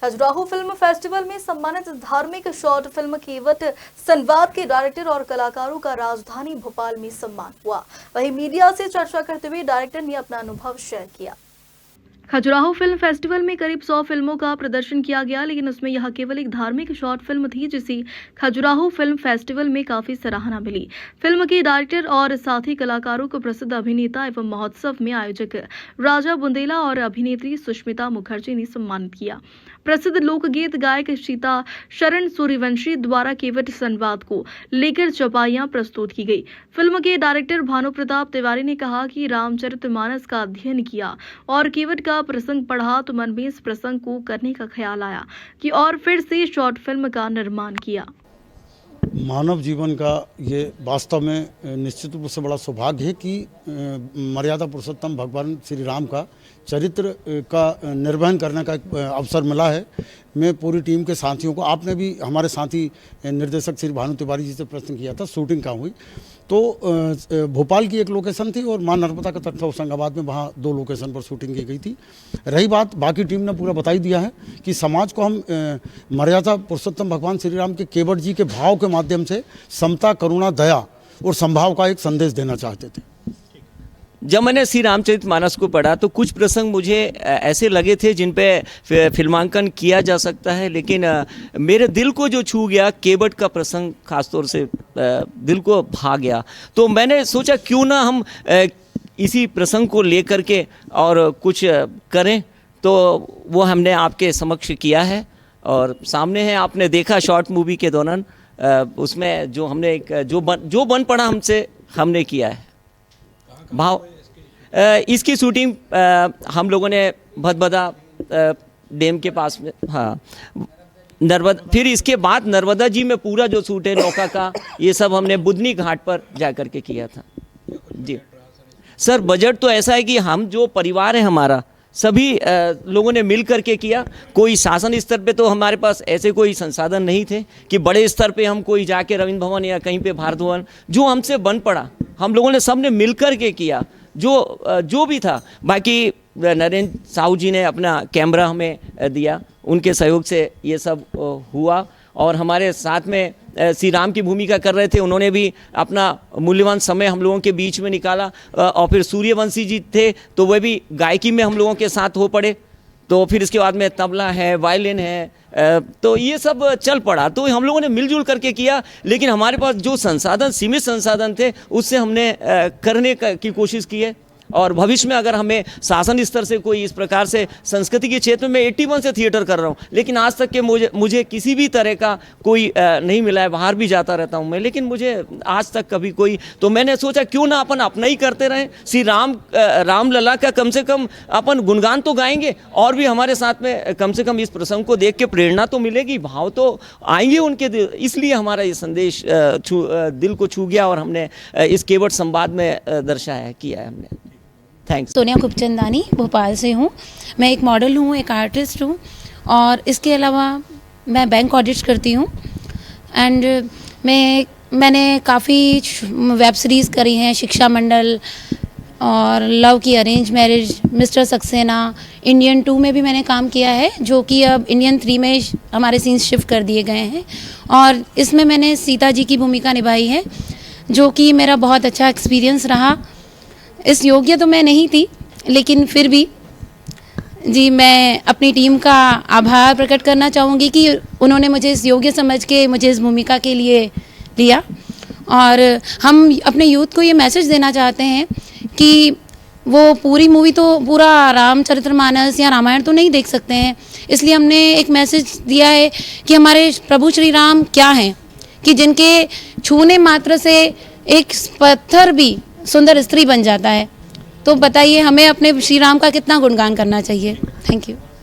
Khajuraho film festival में सम्मानित धार्मिक शॉर्ट फिल्म केवट संवाद के डायरेक्टर और कलाकारों का राजधानी भोपाल में सम्मान हुआ। वहीं मीडिया से चर्चा करते हुए डायरेक्टर ने अपना अनुभव शेयर किया। खजुराहो फिल्म फेस्टिवल में करीब 100 फिल्मों का प्रदर्शन किया गया, लेकिन उसमें यह केवल एक धार्मिक शॉर्ट फिल्म थी जिसे खजुराहो फिल्म फेस्टिवल में काफी सराहना मिली। फिल्म के डायरेक्टर और साथी कलाकारों को प्रसिद्ध अभिनेता एवं महोत्सव में आयोजक राजा बुंदेला और अभिनेत्री सुष्मिता मुखर्जी ने सम्मानित किया। प्रसिद्ध लोकगीत गायक सीता शरण सूर्यवंशी द्वारा केवट संवाद को लेकर चौपाइयां प्रस्तुत की गई। फिल्म के डायरेक्टर भानु प्रताप तिवारी ने कहा कि रामचरितमानस का अध्ययन किया और केवट का प्रसंग पढ़ा तो मन में इस प्रसंग को करने का ख्याल आया कि और फिर से शॉर्ट फिल्म का निर्माण किया। मानव जीवन का ये वास्तव में निश्चित रूप से बड़ा सौभाग्य है कि मर्यादा पुरुषोत्तम भगवान श्री राम का चरित्र का निर्वहन करने का एक अवसर मिला है। मैं पूरी टीम के साथियों को, आपने भी हमारे साथी निर्देशक श्री भानु तिवारी जी से प्रश्न किया था शूटिंग कहाँ हुई, तो भोपाल की एक लोकेशन थी और मां नर्मदा का तट था होशंगाबाद में, वहाँ 2 लोकेशन पर शूटिंग की गई थी। रही बात, बाकी टीम ने पूरा बता ही दिया है कि समाज को हम मर्यादा पुरुषोत्तम भगवान श्री राम के केवट जी के भाव के माध्यम से समता, करुणा, दया और संभाव का एक संदेश देना चाहते थे। जब मैंने श्री रामचरितमानस को पढ़ा तो कुछ प्रसंग मुझे ऐसे लगे थे जिन पे फिल्मांकन किया जा सकता है, लेकिन मेरे दिल को जो छू गया केवट का प्रसंग खासतौर से दिल को भा गया। तो मैंने सोचा क्यों ना हम इसी प्रसंग को लेकर के और कुछ करें, तो वो हमने आपके समक्ष किया है और सामने है, आपने देखा शॉर्ट मूवी के दौरान उसमें जो हमने जो बन पड़ा हमसे हमने किया है भाव। इसकी शूटिंग हम लोगों ने भदभदा डैम के पास में, हाँ, नर्मदा, फिर इसके बाद नर्मदा जी में पूरा जो शूट है नौका का, ये सब हमने बुधनी घाट पर जा कर के किया था। जी सर, बजट तो ऐसा है कि हम जो परिवार है हमारा सभी लोगों ने मिल करके किया। कोई शासन स्तर पे तो हमारे पास ऐसे कोई संसाधन नहीं थे कि बड़े स्तर पे हम कोई जाके रविंद्र भवन या कहीं पे भारत भवन, जो हमसे बन पड़ा हम लोगों ने सबने मिल कर के किया जो भी था। बाकी नरेंद्र साहू जी ने अपना कैमरा हमें दिया, उनके सहयोग से ये सब हुआ। और हमारे साथ में श्री राम की भूमिका कर रहे थे, उन्होंने भी अपना मूल्यवान समय हम लोगों के बीच में निकाला। और फिर सूर्यवंशी जी थे तो वह भी गायकी में हम लोगों के साथ हो पड़े। तो फिर इसके बाद में तबला है, वायलिन है, तो ये सब चल पड़ा। तो हम लोगों ने मिलजुल करके किया, लेकिन हमारे पास जो संसाधन, सीमित संसाधन थे, उससे हमने करने की कोशिश की है। और भविष्य में अगर हमें शासन स्तर से कोई इस प्रकार से संस्कृति के क्षेत्र में 81 से थिएटर कर रहा हूँ, लेकिन आज तक के मुझे किसी भी तरह का कोई नहीं मिला है। बाहर भी जाता रहता हूँ मैं, लेकिन मुझे आज तक कभी कोई, तो मैंने सोचा क्यों ना अपन अपना ही करते रहें। श्री रामलला का कम से कम अपन गुणगान तो गाएंगे और भी हमारे साथ में कम से कम इस प्रसंग को देख के प्रेरणा तो मिलेगी, भाव तो आएंगे उनके दिल। इसलिए हमारा ये संदेश दिल को छू गया और हमने इस केवट संवाद में दर्शाया किया है हमने। थैंक्स। सोनिया खुबचंदानी भोपाल से हूँ। मैं एक मॉडल हूँ, एक आर्टिस्ट हूँ और इसके अलावा मैं बैंक ऑडिट करती हूँ। एंड मैंने काफ़ी वेब सीरीज़ करी हैं, शिक्षा मंडल और लव की arrange marriage, mister Saxena, Indian 2 में भी मैंने काम किया है, जो कि अब इंडियन 3 में हमारे सीन्स शिफ्ट कर दिए गए हैं। और इसमें मैंने सीता जी की भूमिका निभाई है, जो कि मेरा बहुत अच्छा एक्सपीरियंस रहा। इस योग्य तो मैं नहीं थी, लेकिन फिर भी जी मैं अपनी टीम का आभार प्रकट करना चाहूँगी कि उन्होंने मुझे इस योग्य समझ के मुझे इस भूमिका के लिए लिया। और हम अपने यूथ को ये मैसेज देना चाहते हैं कि वो पूरी मूवी तो, पूरा रामचरितमानस या रामायण तो नहीं देख सकते हैं, इसलिए हमने एक मैसेज दिया है कि हमारे प्रभु श्री राम क्या हैं, कि जिनके छूने मात्र से एक पत्थर भी सुंदर स्त्री बन जाता है। तो बताइए हमें अपने श्री राम का कितना गुणगान करना चाहिए। Thank you.